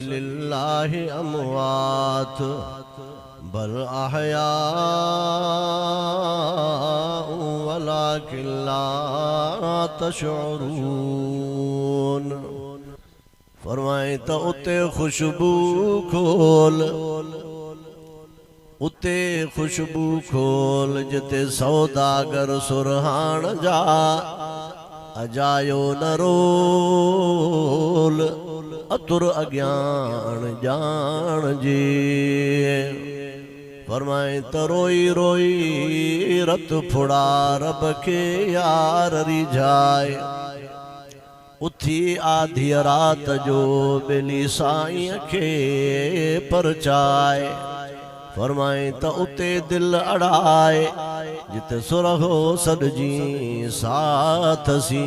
लिल्लाहि अमवात बल अहयाउ वलाकिन ला तशऊरून। फरमाए तो उते खुशबू खोल, उते खुशबू खोल जिते सौदागर सुरहान जा अजायो न रोल अतुर अज्ञान जान जी। फरमाए तो रोई रोई रत फुड़ा रब के यार रिझाए। उथी आधी रात जो बेली साईं के परचाए। फरमाए तो उते दिल अड़ाए जिते सुरहो सदजी साथ सी।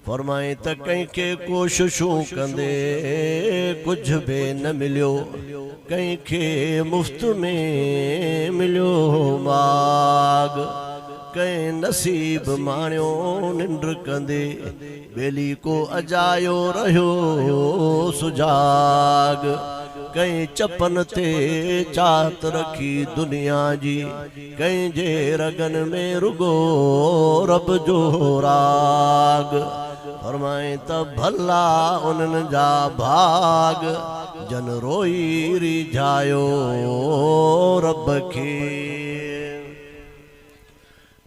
फरमाए तो कंहिंखे कोशिशूं कंदे कुछ भी न मिलियो, कंहिंखे मुफ्त में मिलियो माग। कंहिं नसीब माणियो निंड कंदे बेली को अजायो रहियो सुजाग। कंहिं चपन ते चात रखी दुनिया जी, कंहिं जे रगन में रुगो रब जो राग। फरमाए त भला उन्हनि जा भाग जन रोई रिझायो रब खे।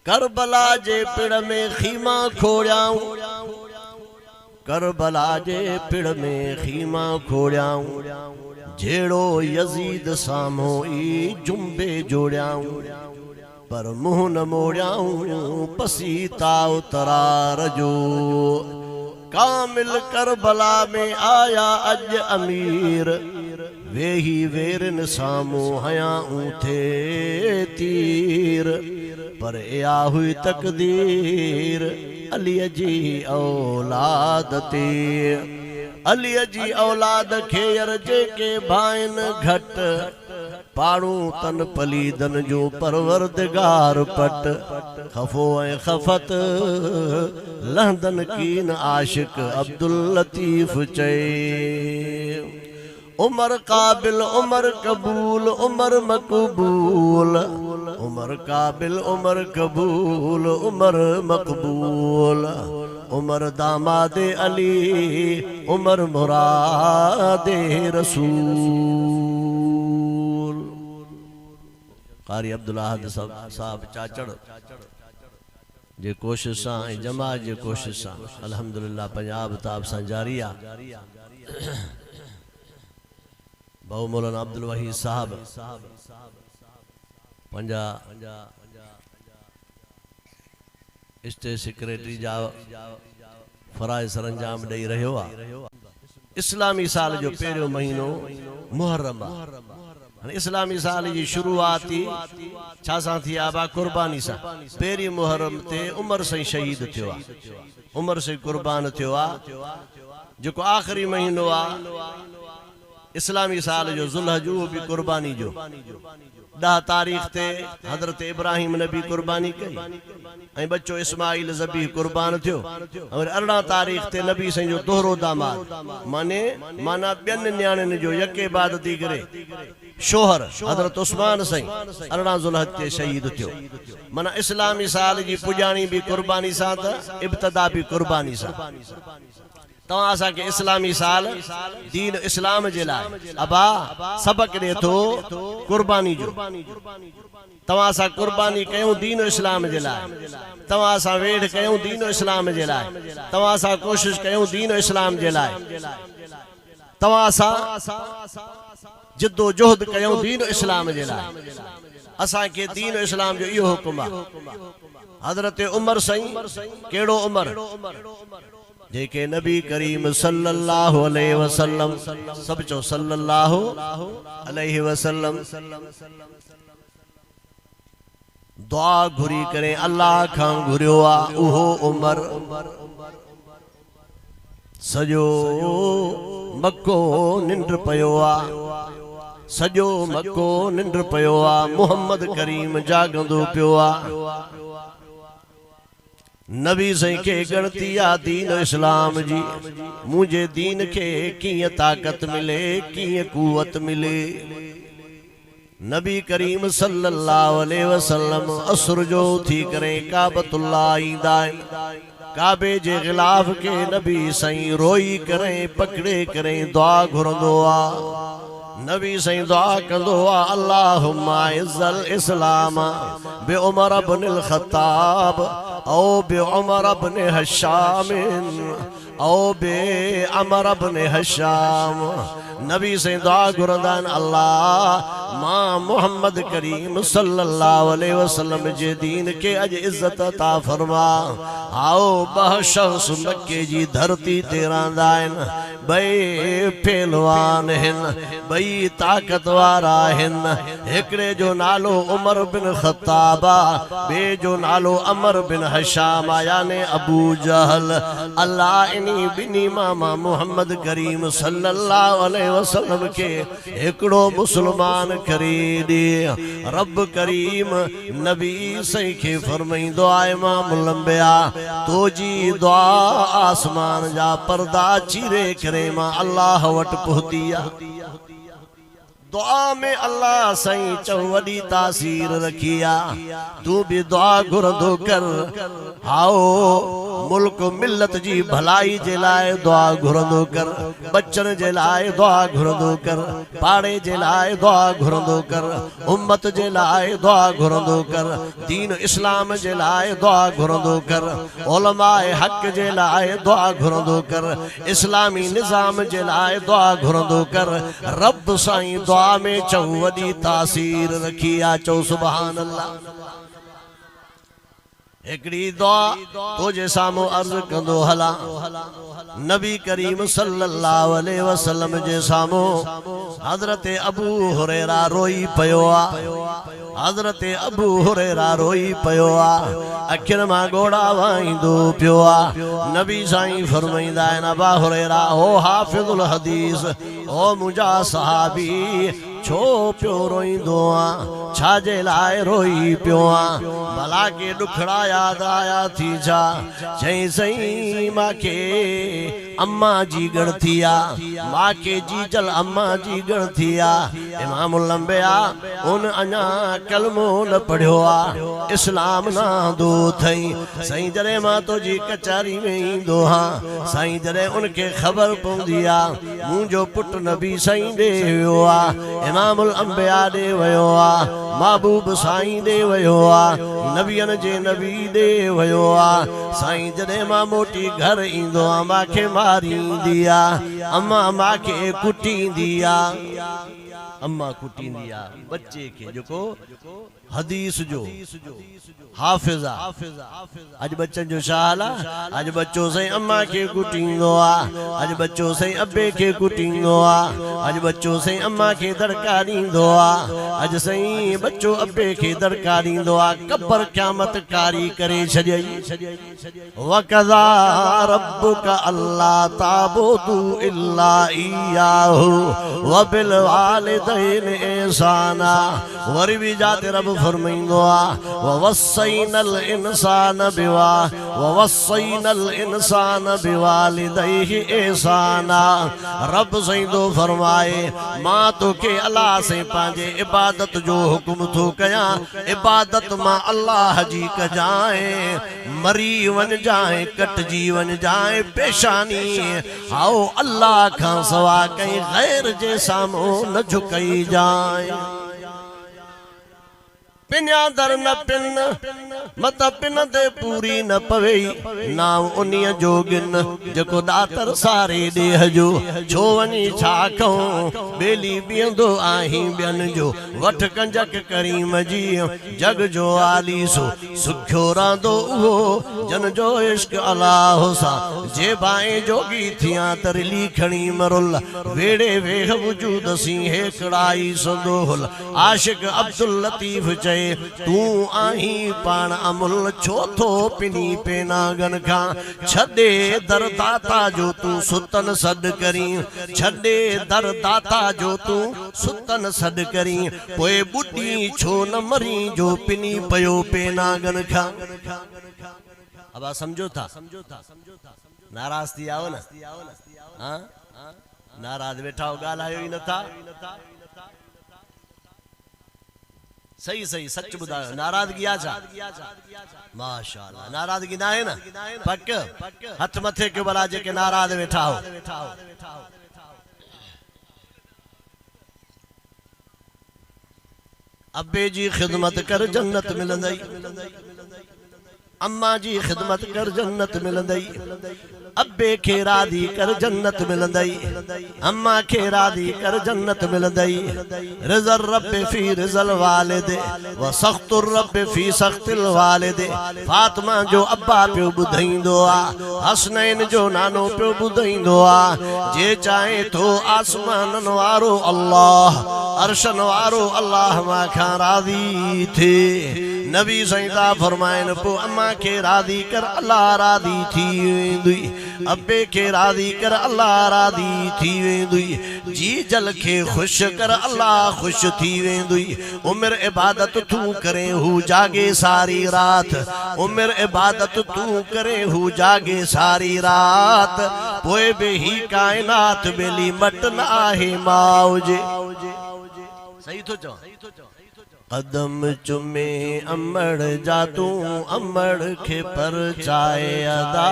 करबला जे पिड़ में खीमा खोड़ियाऊं, करबला जे पिड़ में खीमा खोड़ियाऊं। जेड़ो यजीद सामो ई जुम्बे जोड़ियाऊं, पर मुंह न मोड़ियाऊं पसीता उतरार जो। कामिल करबला में आया अज अमीर, वेही वेरन सामो हयाऊं थे तीर। पर या हुई तकदीर अली जी औलाद ते। अली जी औलाद खेयर जेके भाइन घट, पाड़ू तन पलीदन जो परवरदिगार पट। खफो ऐं खफत लहदन कीन आशिक अब्दुल लतीफ चए। उमर काबिल उमर कबूल उमर मकबूल, उमर काबिल उमर कबूल उमर मकबूल। उमर दामादे अली उमर मुरादे रसूल। कारी अब्दुल अहद साहब चाचड़ जे कोशिश सां जमात जे कोशिश सां अल्हम्दुलिल्लाह पंजाब ताब सां जारी आ। बहु मौलाना अब्दुल वहीद साहब पंजा स्टेट सेक्रेटरी जा फराइज सरंजाम ॾेई रहियो आहे। इस्लामी साल जो पहिरियों महीनो मुहर्रम आहे। इस्लामी साल जी शुरूआती छा सां थी आहे? कुर्बानी सां। पहिरीं मुहर्रम ते उमर साईं शहीद थियो आहे, उमर साईं कुर्बान थियो आहे। जेको आख़िरी महीनो आहे इस्लामी साल जो ज़ुल्हज उहो बि कुर्बानी जो। 10 तारीख़ ते हज़रत इब्राहिम नबी कुर्बानी कई ऐं बच्चो इस्माइल ज़बीह कुर्बान थियो। और 18 तारीख़ ते नबी साईं जो दोहरो दामाद माना ॿियनि न्याणियुनि जो यके बाद थी करे शोहर हज़रत उस्मान साईं 18 ज़ुल्हज ते शहीद थियो। माना इस्लामी साल जी पुॼाणी बि कुर्बानी सां त इब्तिदा बि कुर्बानी सां। तव्हां असांखे इस्लामी साल दीन इस्लाम जे लाइ अबा सबक ॾे थो कुर्बानी जो। तव्हां असां कुर्बानी कयूं दीन इस्लाम जे लाइ, तव्हां असां वेढ़ कयूं दीन इस्लाम जे लाइ, तव्हां असां कोशिश कयूं दीन इस्लाम जे लाइ, तव्हां असां जिद्दोजहद कयूं दीन इस्लाम जे लाइ। असांखे दीन इस्लाम जो इहो हुकुम आहे। हज़रत उमर साईं कहिड़ो उमर? जेके नबी करीम सल्लल्लाहु अलैहि वसल्लम, सब चो सल्लल्लाहु अलैहि वसल्लम दुआ घुरी करे अल्लाह खां घुरियो आ। उहो उमर सजो मक्को निंड पयो आ, सजो मक्को निंड पयो आ। मुहम्मद करीम जागंदो पियो आ। नबी सही के गणती आ दीन इस्लाम जी मुझे दीन के कीअं ताकत मिले कीअं कुवत मिले। नबी करीम सल्लल्लाहु अलैहि वसल्लम असर जो थी करे काबतुल्लाह ईंदा काबे जे गिलाफ के नबी सही रोई करे पकड़े करे दुआ घुरंदो आ। नबी सही दुआ कंदो आ अल्लाहुम्मा इज़्ज़ल इस्लाम बि उमर इब्नुल ख़त्ताब औ बि उमर इब्न हश्शाम औ बि अमर इब्न हश्शाम। नबी से दुआ घुरंदान अल्लाह मां मोहम्मद करीम सल्लल्लाहु अलैहि वसल्लम जे दीन के अज इज्जत अता फरमा। आओ बहशख्स मक्के जी धरती ते रहंदा आहिनि बई पहलवान आहिनि बई ताकत वारा आहिनि। हिकिड़े जो नालो उमर बिन ख़त्ताब ॿिए जो नालो अमर बिन हश्शाम याने अबू जहल। अल्लाह इन्ही बिनी मामा मोहम्मद करीम सल्लल्लाहु अलैहि वसल्लम के हिकिड़ो मुसलमान करे ॾे। रब करीम नबी सही के फरमाईंदो आहे इमाम लंबिया तो जी दुआ आसमान जा पर्दा चीरे करे मां अल्लाह वटि पहुती आहे। दुआ में अल्लाह सही चौ वडी तासीर रखिया। तू भी दुआ घुरंदो कर। आओ मुल्क मिल्लत जी भलाई जे लाए दुआ घुरंदो कर। बच्चन जे लाए दुआ घुरंदो कर। पाड़े जे लाए दुआ घुरंदो कर। उम्मत जे लाए दुआ घुरंदो कर। दीन इस्लाम जे लाए दुआ घुरंदो कर। उलमाए हक जे लाए दुआ घुरंदो कर। इस्लामी निजाम जे लाए दुआ घुरंदो कर। रब साईं दुआ में चौ वडी तासीर रखी आ। चौ सुभान अल्लाह। एकड़ी दुआ तो जे सामो अर्ज कंदो हला नबी करीम सल्लल्लाहु अलैहि वसल्लम जे सामो हजरत अबू हुरैरा रोई पयो आ। हजरत अबू हुरैरा रोई पयो आ। अखिन मां गोड़ा वाईंदो पियो आ। नबी साईं फरमाईंदा आहिनि अबा हुरैरा ओ हाफिजुल हदीस ओ मुंहिंजा सहाबी छो पियो रोईंदो आ छाजे लाइ रोई पियो आ। भला के दुखड़ा याद आया थी छा चई सही मांखे अम्मा जी गण थी आ मांखे जीजल अम्मा जी गण थी आ। इमाम लंबिया उन अञा कलमो न पढ़ियो आ इस्लाम ना दो थई। सही जॾहिं मां तुंहिंजी कचहरी में ईंदो हां साईं जॾहिं उनखे ख़बर पवंदी आ मुंहिंजो पुटु नबी साईं ॾे वियो आ इमामुल अंबिया ॾे वियो आ महबूब साईं ॾे वियो आ नबियन जे नबी ॾे वियो आ। साईं जॾहिं मां मोटी घर ईंदो आ मांखे मारींदी आ अम्मा मांखे कुटींदी आ। अम्मा कुटींदी आ बच्चे के जेको हदीस जो हाफिजा। अज बच्चन जो छा हाल आ अज बच्चो सही अम्मा के कुटींदो आ अज बच्चो सही अब्बे के कुटींदो आ अज बच्चो सही अम्मा के दड़कारींदो आ अज सही बच्चो अब्बे के दड़कारींदो आ। कबर क़यामत कारी करे छॾियई। वकज़ा रब्बुका अल्ला ताबुदू इल्ला इय्याहु व बिल वालिदैन ihsana। वरी भी जाते रब फरमाईंदो आ ववस्सैनल इंसान बिवालिदैहि ihsana। रब सईंदो फरमाए मां तोखे अल्लाह से पंहिंजे इबादत जो हुक्म थो कयां इबादत मां अल्लाह जी कजाए मरी वन जाए कटजी वन जाए पेशानी आओ अल्लाह खां सवा कहीं गैर जे साम्हूं न झुकई जाए। पिन्या दर न पिन मत पिन ते पूरी न पवेई नाम उन्हीअ जो गिन जेको दातर सारे ॾेह जो छो वञी छा कऊं बेली बीहंदो आहीं ॿियनि जो वठ कंजक करीम जी जग जो आली सो सुखियो रहंदो उहो जन जो इश्क अलाह सां जे बाए जोगी थियां तरली खणी मरुल वेड़े वेह वजूद सी हेकड़ाई संदोहल। आशिक अब्दुल लतीफ चए तू आही पाण अमुल छो थो पिनी पेनागन खां छॾे दर दाता जो तू सुतन सॾ करी छॾे दर दाता जो तू सुतन सॾ करी पोइ ॿुॾी छो न मरी जो पिनी पयो पेनागन खां। अब आप समझो था नाराज थी आओ ना हाँ नाराज वेठा हो ॻाल्हायो ही न था सही सही सच ॿुधायो नाराज़गी आ छा माशाअल्लाह नाराज़गी ना है ना पक हथ मथे के भला जेके नाराज वेठा हो अब्बे जी खिदमत कर जन्नत मिलंदई अम्मा जी खिदमत कर जन्नत मिलंदई अब्बे खे राज़ी कर जन्नत मिलंदई अम्मा खे राज़ी कर जन्नत मिलंदई रिज़ल रब फी रिज़ल वालिद व सख्तुर रब फी सख्तिल वालिद फातिमा जो अब्बा पियो ॿुधाईंदो आ हसनैन जो नानो पियो ॿुधाईंदो आ जे चाहे तो आसमानन वारो अल्लाह अर्शन वारो अल्लाह मां खां राज़ी थे नबी सईदा फरमाइन पो अम्मा के राज़ी कर अल्लाह राज़ी थी वेंदुई अब्बे के राज़ी कर अल्लाह राज़ी थी वेंदुई जी जल के खुश कर अल्लाह खुश थी वेंदुई उम्र इबादत तू करे हु जागे सारी रात उम्र इबादत तू करे हु जागे सारी रात पोए बे ही कायनात बेली मट न आहे माउजे सही तो चो कदम चुमे अमड़ जा तू अमड़ खे पर चाहे अदा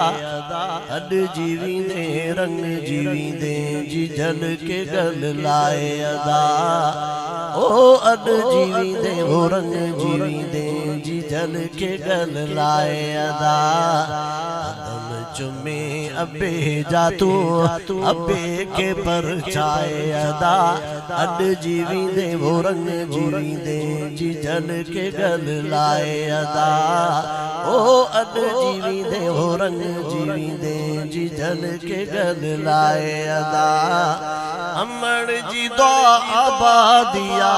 अड जीवींदे रंग जीवींदे जी जल के गल लाए अदा ओ अड जीवींदे वो रंग जीवींदे जी जल के गल लाए अदा कदम चुमे अब्बे जा तू अब्बे के पर चाहे अदा अड जीवींदे वो रंग जीवींदे जी जल के गल लाए अदा ओ अड जीवींदे हो रंग जीवींदे जी जल के गल लाए अदा अमड़ जी दुआ आबादिया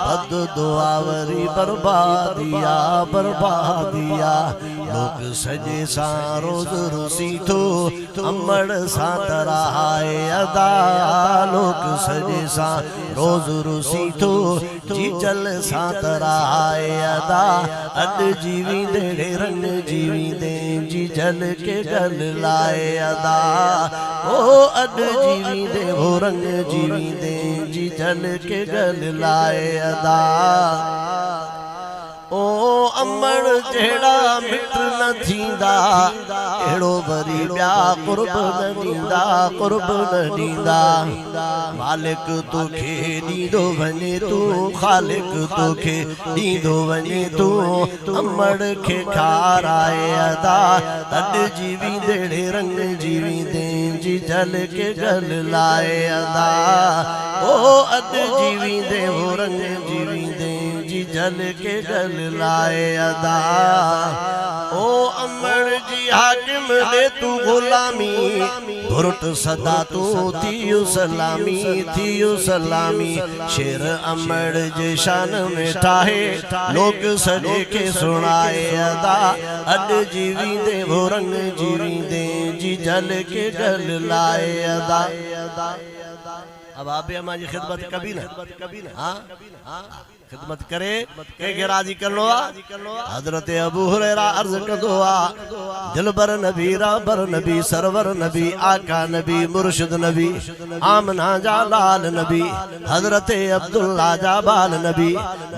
बद दुआ वरी बर्बादिया बर्बादिया लोग सजे सा रोज रुसी तो अमड़ सा तराए अदा लोग सजे सा रोज रुसी तो जी जल सा तराए अदा अड जीवींदे रंग जीवींदे जी जल के गल लाए अदा ओ अड जीवींदे हो रंग जीवींदे जी जल के गल लाए अदा ओ अमड़ जेड़ा मिट न थींदा एड़ो वरी ब्या कुर्ब न दींदा कुर्ब न दींदा मालिक तोखे दींदो वने तू खालिक तोखे दींदो वने तू अमड़ खे खाराए अदा अड जीवींदे रंग जीवींदे जी जल के गल लाए अदा ओ अड जीवींदे हो रंग जीवींदे जी जल के गल लाए अदा ओ अमड़ जी हाकिम दे तू गुलामी भुरट सदा तू थियो सलामी शेर अमड़ जे शान में ठाहे लोग सजे के सुनाए अदा अड जीवींदे वो रंग जीवींदे जी जल के गल लाए अदा अब आप हमारी खिदमत कभी ना हाँ खिदमत करे के राजी करनो हजरत अबू हुरैरा अर्ज करदो दिलबर नबी राबर नबी सरवर नबी आका नबी मुर्शिद नबी आमना जा लाल नबी हजरत अब्दुल्ला जा बाल नबी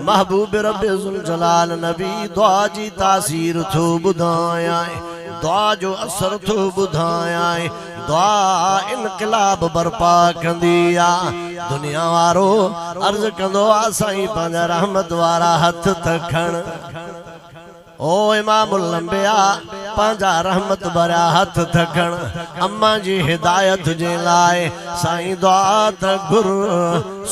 महबूब रब्बे जुल जलाल नबी दुआ जी तासीर थो बुधाया दुआ जो असर थो बुधाया दुआ इनकलाब बर्पा कंदिया दुनिया वारो अर्ज कंदो आ साईं पंहिंजा रहमत वारा हथ तखण ओ इमामुल अंबिया पंहिंजा रहमत भरिया हथ थखण अम्मा जी हिदायत जे लाए साईं दुआ त घुर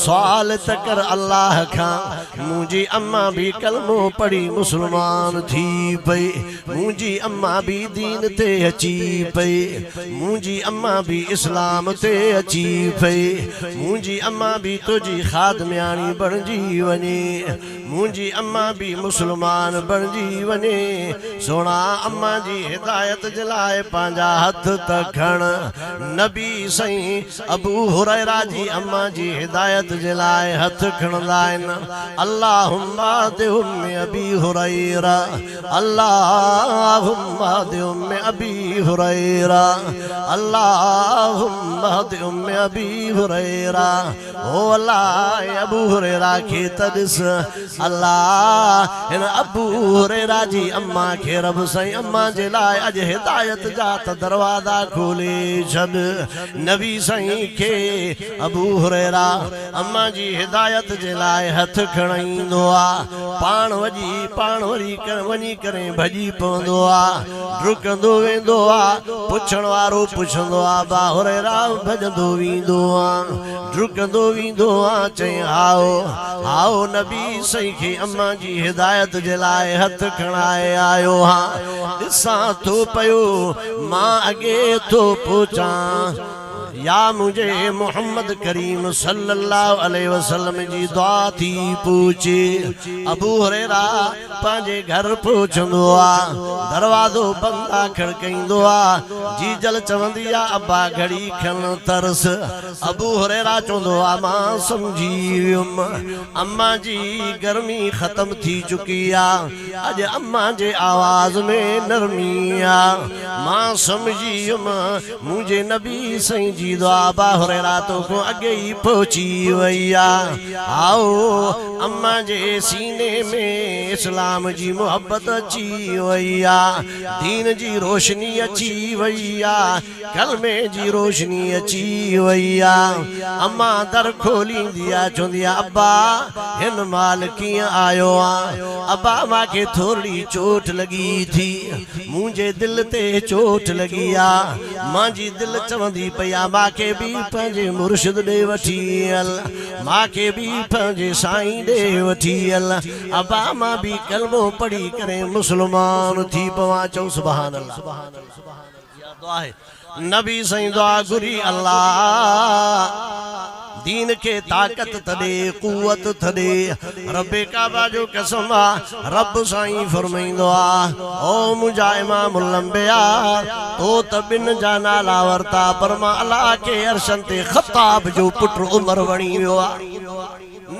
सवाल त कर अल्लाह खां मुंहिंजी अम्मा भी कलमो पढ़ी मुसलमान थी पई मुंहिंजी अम्मा भी दीन ते अची पई मुंहिंजी अम्मा भी इस्लाम ते अची पई मुंहिंजी अम्मा भी तुझी खादमियाणी बणजी वञे मुंहिंजी अम्मा भी मुसलमान बणजी वञे सोना अम्मा जी जी हिदायत जलाए पांजा हथ तखण नबी सही अबू हुरैरा जी अम्मा जी हिदायत जलाए हथ खणदाइन अल्लाहुम्मा दे उम्मे अबी हुरैरा अल्लाहुम्मा दे उम्मे अबी हुरैरा अल्लाहुम्मा दे उम्मे अबी हुरैरा ओ अल्लाह अबू हुरैरा के तदस अल्लाह इन अबू हुरैरा जी अम्मा के रब सही अम्मा जे लाए अज हिदायत जात दरवाजा खोले छद नबी सही के अबू हुरैरा अम्मा जी हिदायत जे लाए हथ खणाईंदो आ पाण वरी कर वनी करे भजी पवंदो आ डुकंदो वेंदो आ पुछण वारो पुछंदो आ बा हुरैरा भजंदो वेंदो आ डुकंदो वेंदो आ चई आओ आओ नबी सही के अम्मा जी हिदायत जे लाए हथ खणाए आयो हां ॾिसां थो पयो मां अॻे थो पहुचां या मुझे मोहम्मद करीम सल्लल्लाहु अलैहि वसल्लम जी दुआ थी पूछे अबू हुरैरा पांजे घर पहुचंदो आ दरवाजो बंदा खड़कईंदो आ जी जल चवंदी आ अब्बा घड़ी खन तरस अबू हुरैरा चवंदो आ मां समझी वियुम अम्मा जी गर्मी खत्म थी चुकी आ अज अम्मा जे आवाज में नरमी आ मां समझी वियुम मुझे नबी सही जी दुआ अबू हुरैरा तो को अगे ही पहुंची वैया आओ अम्मा जे सीने में इस्लाम जी मोहब्बत अची वैया दीन जी रोशनी अची वैया कलमे जी रोशनी अची वैया अम्मा दर खोली दिया चुंदिया अब्बा हिन माल किया आयो आ अब्बा मां के थोड़ी चोट लगी थी मुझे दिल ते चोट लगी आ मां जी दिल चवंदी पया मां के भी पंजे मुर्शिद दे वठी हल मां के भी पंजे साईं दे वठी हल अब्बा मां भी कलमो पढ़ी करे मुसलमान थी पवा चौ सुभान अल्लाह या दुआ है नबी सही दुआ गुरी अल्लाह दीन के ताकत थदे कुवत थदे रब्बे काबा जो कसम रब साईं फरमाइंदो आ ओ मुंजा इमामुल अंबिया तो त बिन जाना लावरता पर मां अल्लाह के अरशन ते खत्ताब जो पुत्र उमर वणी वियो आ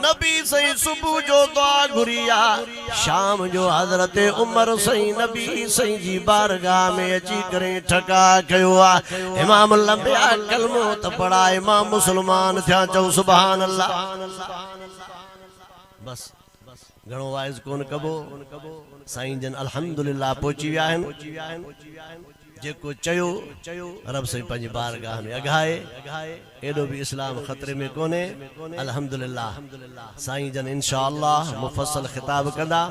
नबी सही सुबह जो दुआ घुरिया शाम जो हजरत उमर सही नबी सही जी बारगाह में अची करे ठका कयो आ इमाम लंबिया कलमो त पढ़ा इमाम मुसलमान थिया चौ सुभान अल्लाह बस घणो वाइज कोन कबो साईं जन अल्हम्दुलिल्लाह पहुची विया आहिनि जेको चयो रब सही पंहिंजी बारगाह में अघाए एडो भी इस्लाम खतरे में कोने अल्हम्दुलिल्लाह साईं जन इंशाअल्लाह मुफस्सल खिताब कंदा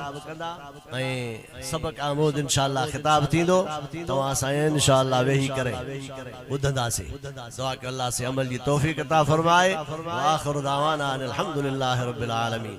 ऐं सबक आमोद इंशाअल्लाह खिताब थींदो तवां साईं इंशाअल्लाह वेही करे ॿुधंदासीं दुआ के अल्लाह से अमल जी तौफीक अता फरमाए व आखिर दावाना अनिल हम्दुलिल्लाहि रब्बिल आलमीन।